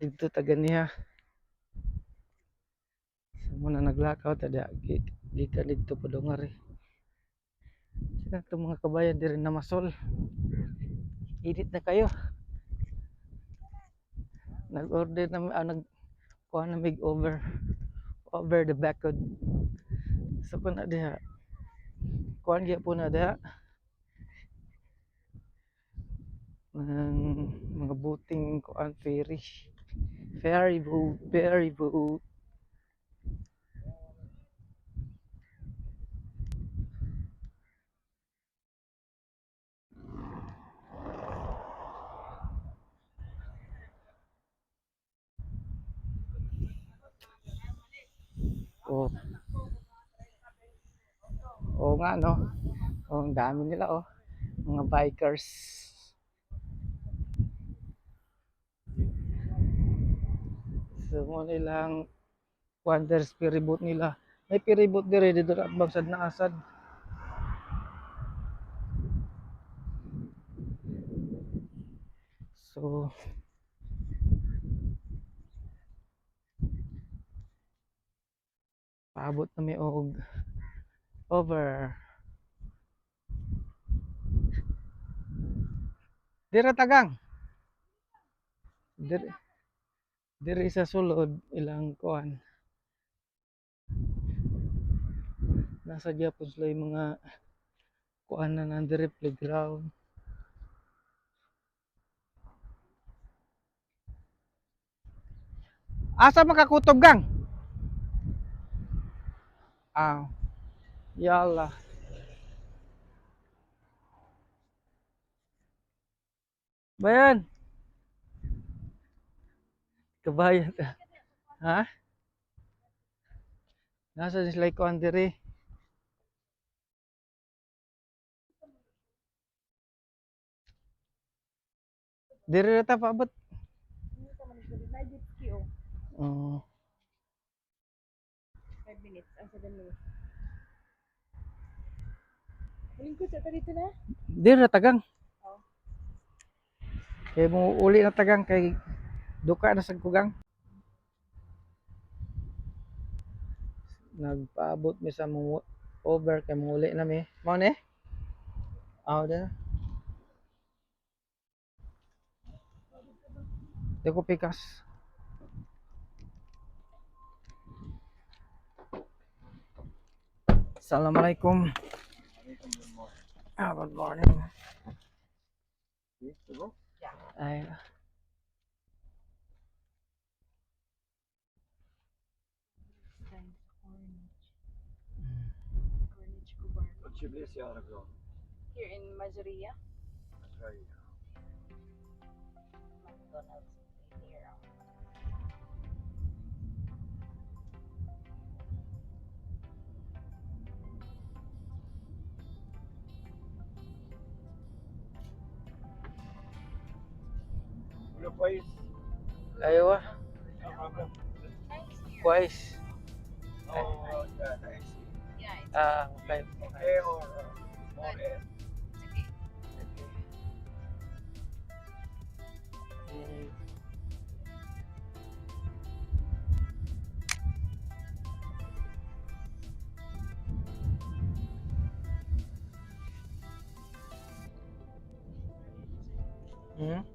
dito taga niya. Sa muna naglakaw tada gikan dito padungari. Sila itong mga kabayan di rin namasol. Edit na kayo. Nag-order na nagkuha na mig over the backwood. So po na diha. Kuhan giya po na diha. Mga boating kuhan ferry boat. Oh, oh nga no. Oh, ang dami nila oh. Mga bikers. So mo nilang wonders ferryboat nila. May ferryboat dire dito at bagsad na asad. So paabot na mi og over. Dire tagang. Dire sa sulod ilang kuan. Nasa gyapon sila yung mga kuan na nandire playground. Asa makakutob gang? Ah, yala. Bayan, kabayan. Ha? Nasa sila yung kuan dire. Dire na ta paabot. Oh, 5 minutes, 7 minutes. Lingkod sa dito na? dire na tagang. Oh. Kay mo uli na tagang kay duka na sa kugang. Nagpaabot mi sa mga over kay muli na mi. Mao ni? Aw na. Di ko pikas. Assalamualaikum. Ah, good morning. Ay, Corniche Kubar. Here in Mazaria. McDonald's here. ayaw ah. Twice. Yeah, it's Ah, okay. okay. Hmm?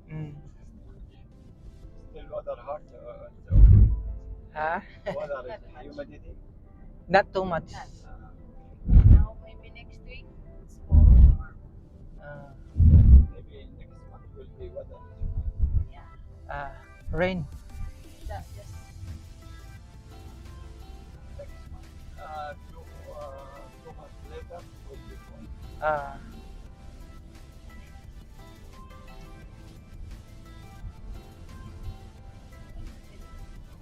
Hmm. Still weather hot. Ha? Weather is humidity. Not too much. Now maybe next week it's fall. Ah, Maybe next month will be weather. Yeah. Rain. That just Next month, 2 months later will be fall. Ah,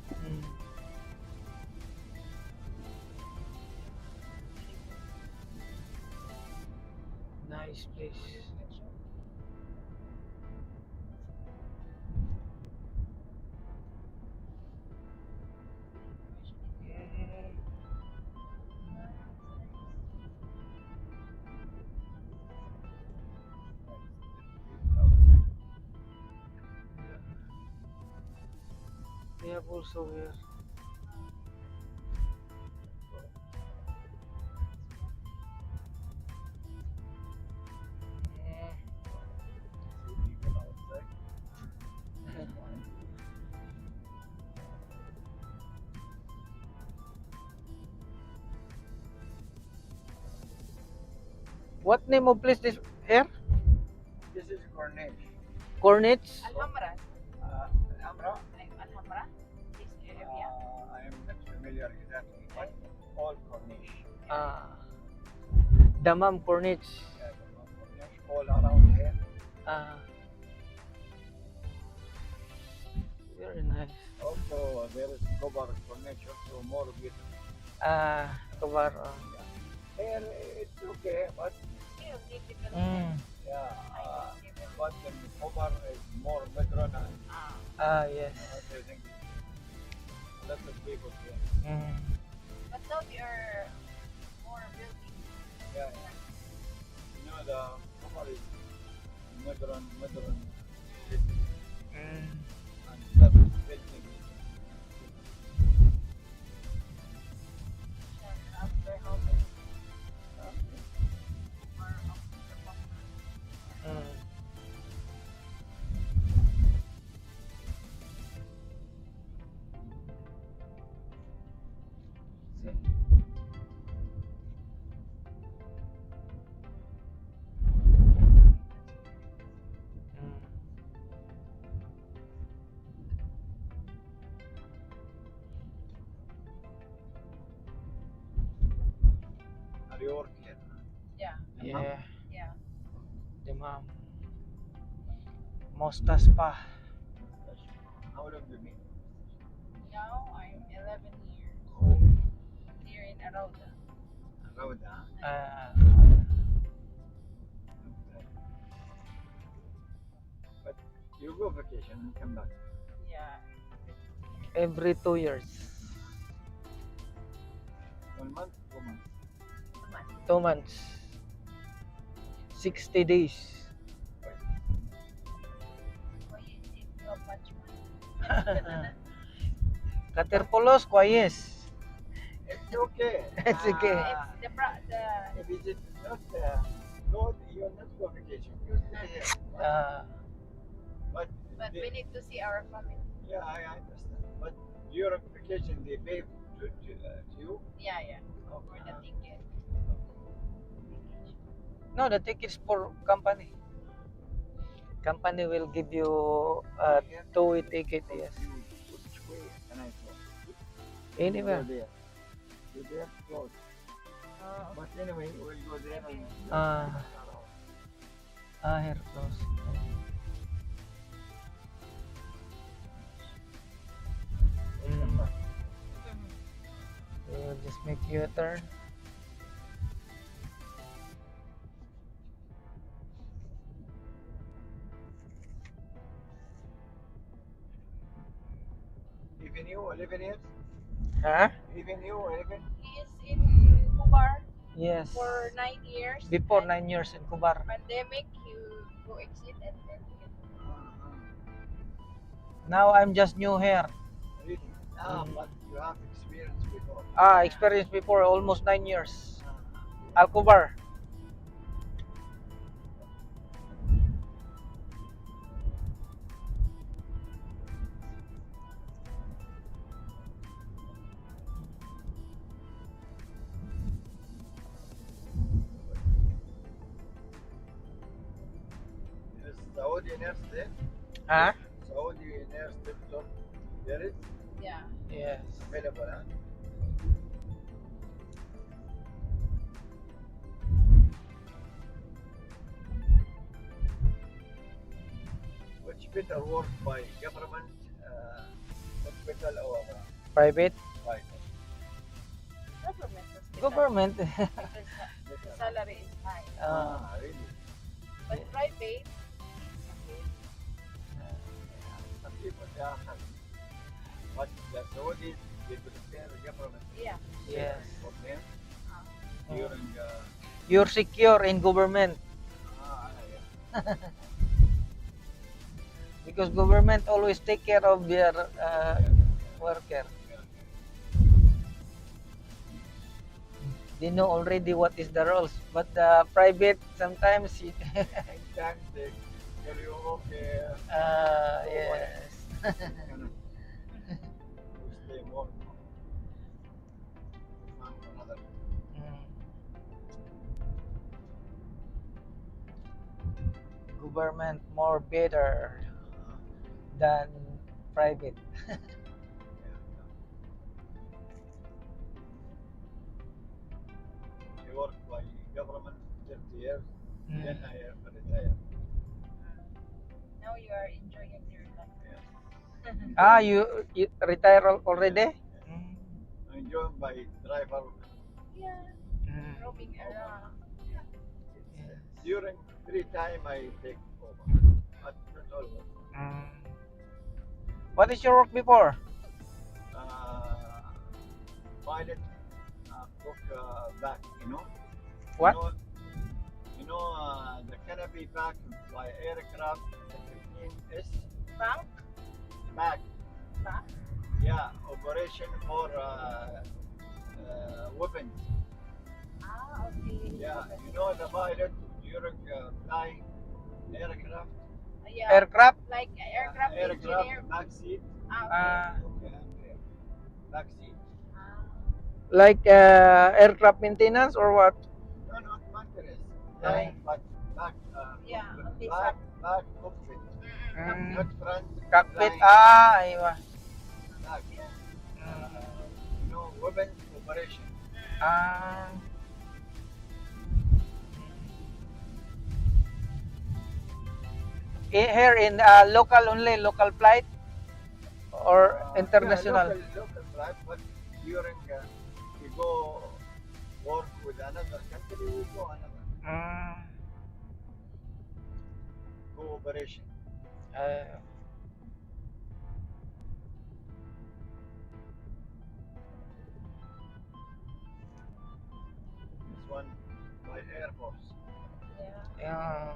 hmm. Nice place. also here. See people outside. What name of place this here? This is corniche. Corniche? Hamraa. Hamraa. Hamraa. This area. I am not familiar exactly, but all corniche. DAMMAM corniche. Yeah, corniche all around here. Ah, very nice. Also, there is cover corniche, also more beautiful. Kabar. Here it's okay, but Still need development. yeah, I give it. but the cover is more modern and Yes. I think a lot of people here. Mm. But now they are more building. Yeah, yeah. You know the cover is modern city Mm. and that building. And after how many more of the buffer. Mm. Mm. Are you working here? Yeah, Yeah. yeah. DAMMAM. Mostas pa. How long do you mean? Now I'm 11 years Oh, here in Arauda. around, huh? But you go vacation and come back. Yeah. Every 2 years. 1 month, 2 months. 2 months. 60 days. Why you need so much money? Caterpillars, quiet. It's okay. It's okay. It's the If it is not good, you're not go vacation. You stay here. But but we need to see our family. yeah, I understand. But your vacation, they pay to you. Yeah, yeah. Oh, For the ticket. No, the tickets for company. Company will give you two ticket, yes. Which way can I go? Anywhere. Go there. Go there, close. But anyway, we'll go there and Here close. come back. We'll just make you a turn. Even you, 11 years? Huh? Even you, 11? He is in Kubar Yes. for 9 years. Before and 9 years in Kubar. pandemic, you go exit and then get Now I'm just new here. Really? But you have experience before. Experience before almost 9 years. Al Kubar. Is Saudi nurse there? Huh? Saudi nurse doctor, there is yeah. Yes. available, huh? Which better work by government hospital or Private. private? Government hospital. Government. Because the salary is high. Really? But private, it's okay. Some people they are happy. But the Saudis, they prepare the government Yeah. Yes. for them Ah. during You're secure in government yeah. because government always take care of their worker. Yeah. They know already what is the rules, but the private sometimes Sometimes they tell you, okay, yes. you know, you stay more among another. Mm. Government more better than private. Yeah. I worked by government 30 years, then I retired. Now you are enjoying your life. Yeah. You retire already? Yeah. Mm. I enjoy my driver. Yeah, Mm. roaming around. Yes. During free time, I take over, but not always. Mm. What is your work before? Uh, pilot book back, you know. You What? know, the canopy back by aircraft, the 15S Bank? back. Bank? Yeah, operation for weapons. Ah, okay. Yeah, you know the pilot during flying aircraft. Yeah. Aircraft? Like aircraft engineer. Back seat. Ah, okay. Okay, I'm there. Back seat. Ah, Like aircraft maintenance or what? No, not maintenance. Like- Flying, but back. Yeah, cockpit. on this Back cockpit. Mm. Not front. Cockpit? Flying Aywa. back. Mm. You know, weapons operation. Ah. Here in local only, local flight or international? Yeah, local flight, but during we go work with another country, we go another Mm. cooperation. Uh, This one by Air Force. yeah. yeah.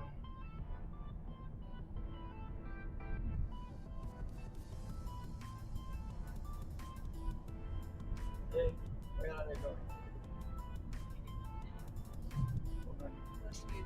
Hey, where are they going? That's good.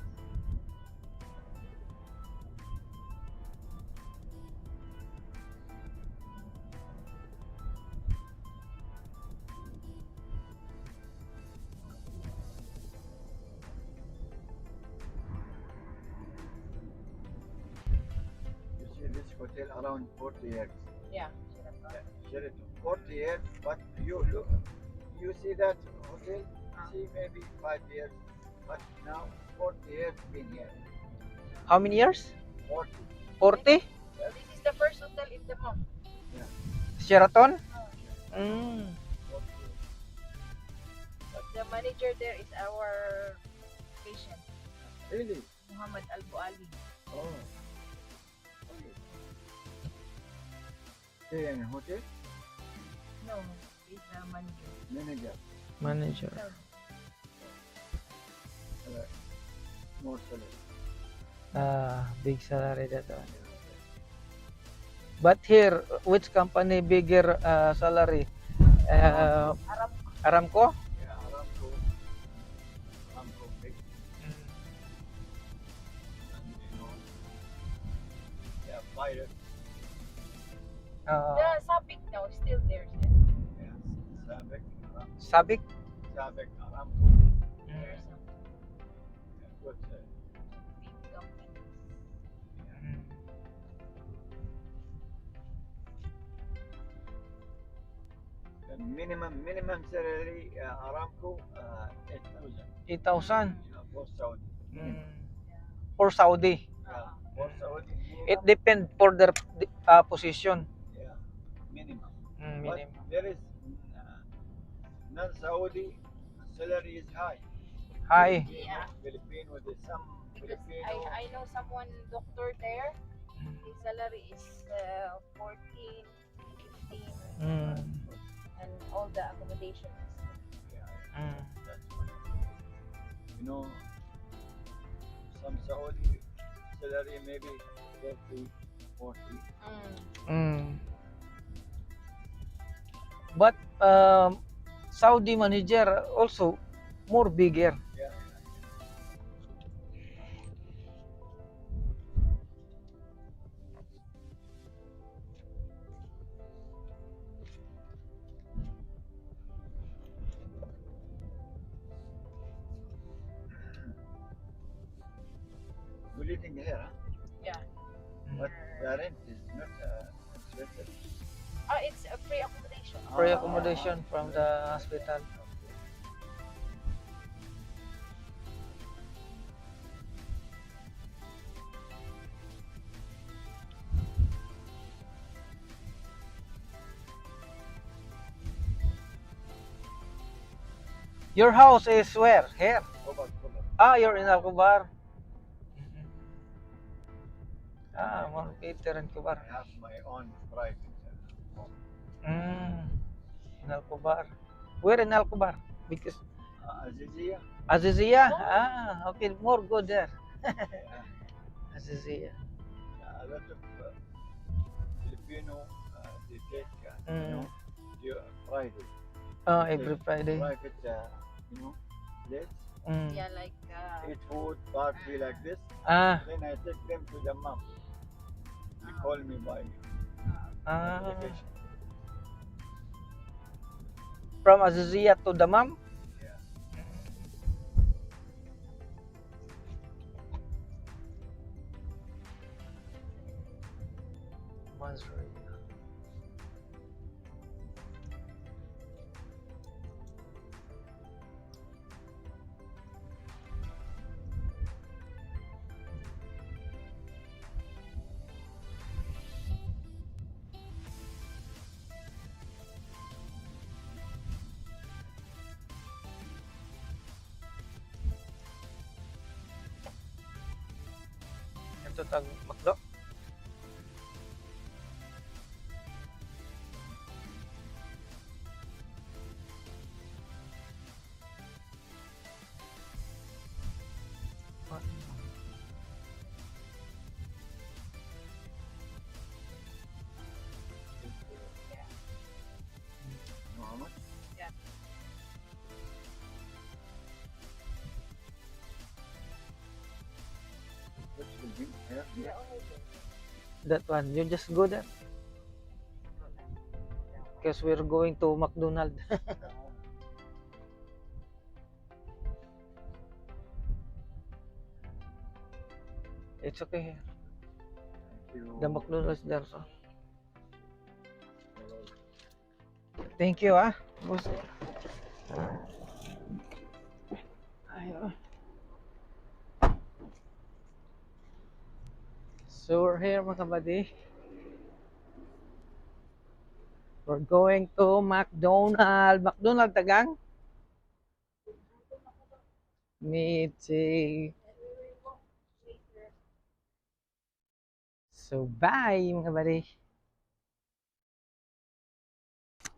You see this hotel around 40 years. Yeah. Sheraton, 40 years, but you look, you see that hotel, see maybe 5 years, but now 40 years been here. How many years? 40. 40? This is the first hotel in the mall. Yeah. Sheraton? Oh. Mm. 40 years. But the manager there is our patient, Really? Muhammad Al-Buali. Oh. Okay. Stay in a hotel? No, he's the manager. Manager. Manager. More salary. Big salary that one. But here, which company bigger salary? Arab. Aramco? Yeah, Aramco. Aramco big. And you know, yeah, pilot. Uh, The Sapik now is still there, sir. Yes. Sabek. Sabic? Sabek Aramco. There's some Good. big companies. The minimum salary Aramco 8,000. 8,000 For Saudi. for Saudi. Yeah, for Saudi It minimum. depends for their position. Yeah, minimum. But Minimum. there is non-Saudi salary is high. High. Yeah. Philippine with some Because Filipino. I know someone doctor there. His salary is 14, 15, Mm. and all the accommodations. Yeah, Mm. that's why. You know, some Saudi salary maybe 30, 40. Mm. Mm. But Saudi manager also more bigger. Yeah. You're living here, huh? Yeah. But the rent is not expensive. It's a free accommodation. Free accommodation from the hospital. Your house is where? Here. Go back, go back. Ah, you're in Alcobar. Ah, Mount Peter and Alcobar. I have my own private home. In Alcobar. Where in Alcobar? Because Azizia. Azizia. Oh. Ah, okay, more good there. Yeah. Azizia. A lot of Filipino, they take, Friday. Every Friday. Private, place. Yeah, like Eat food, party like this. Ah, Then I take them to DAMMAM. They call me by application. from Azizia to Dammam. Yeah. Ito tag Makdo. Know how much? Yeah. Which will be here? Yeah. That one. You just go there. Because we're going to McDonald's. It's okay here. Thank you. The McDonald's there. So. Thank you, ah. Boss. Ayun. So we're here mga kabady. We're going to McDonald's. McDonald's tagang? Meeting. So bye mga kabady.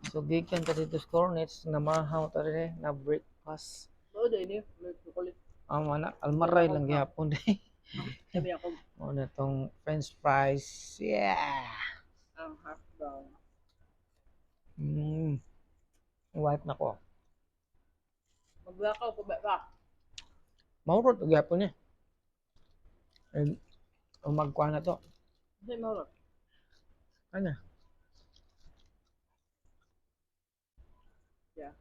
So gikan ka dito sa corniche na mahaw ta rin na breakfast. Oh, dahil kulit. Ang mana almaray lang gihapon di. Sabi ako, O na tong french fries. Yeah. ang half brown. Wipe na ko. Maglakaw pa ba? Maurot og gihapon niya. And umagkuha na to. Hindi mo. Ano? Yeah.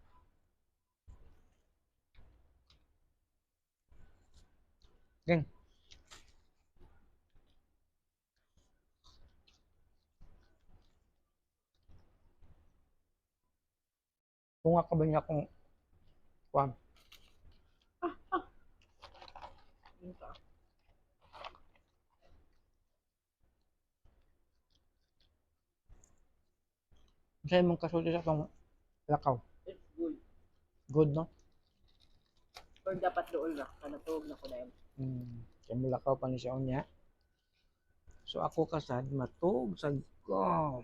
Gang. Kung ako ba niya kung kuha. Kasi mong kasulti sa itong lakaw. It's good. Good, no? Or dapat doon na. Kanatog na ko na yun. Kaya mulakaw pa ni siya niya. So ako kasad matug sa ko.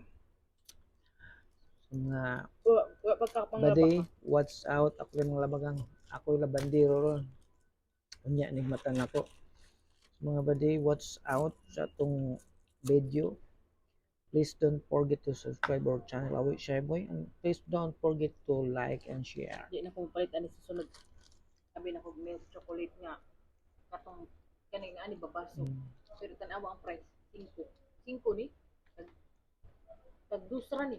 Nga badi, watch out ako yung labagang. Ako yung labandiro ron. Unya nigmatan ako. Mga badi, watch out sa tong video. Please don't forget to subscribe our channel, Awit Shy Boy, and please don't forget to like and share. Di na kong palit ani susunod. Sabi na kong milk chocolate nga. Katong kaning ani babaso. Mm. Pero tanawa ang price 5. 5 ni. Tag dusra ni.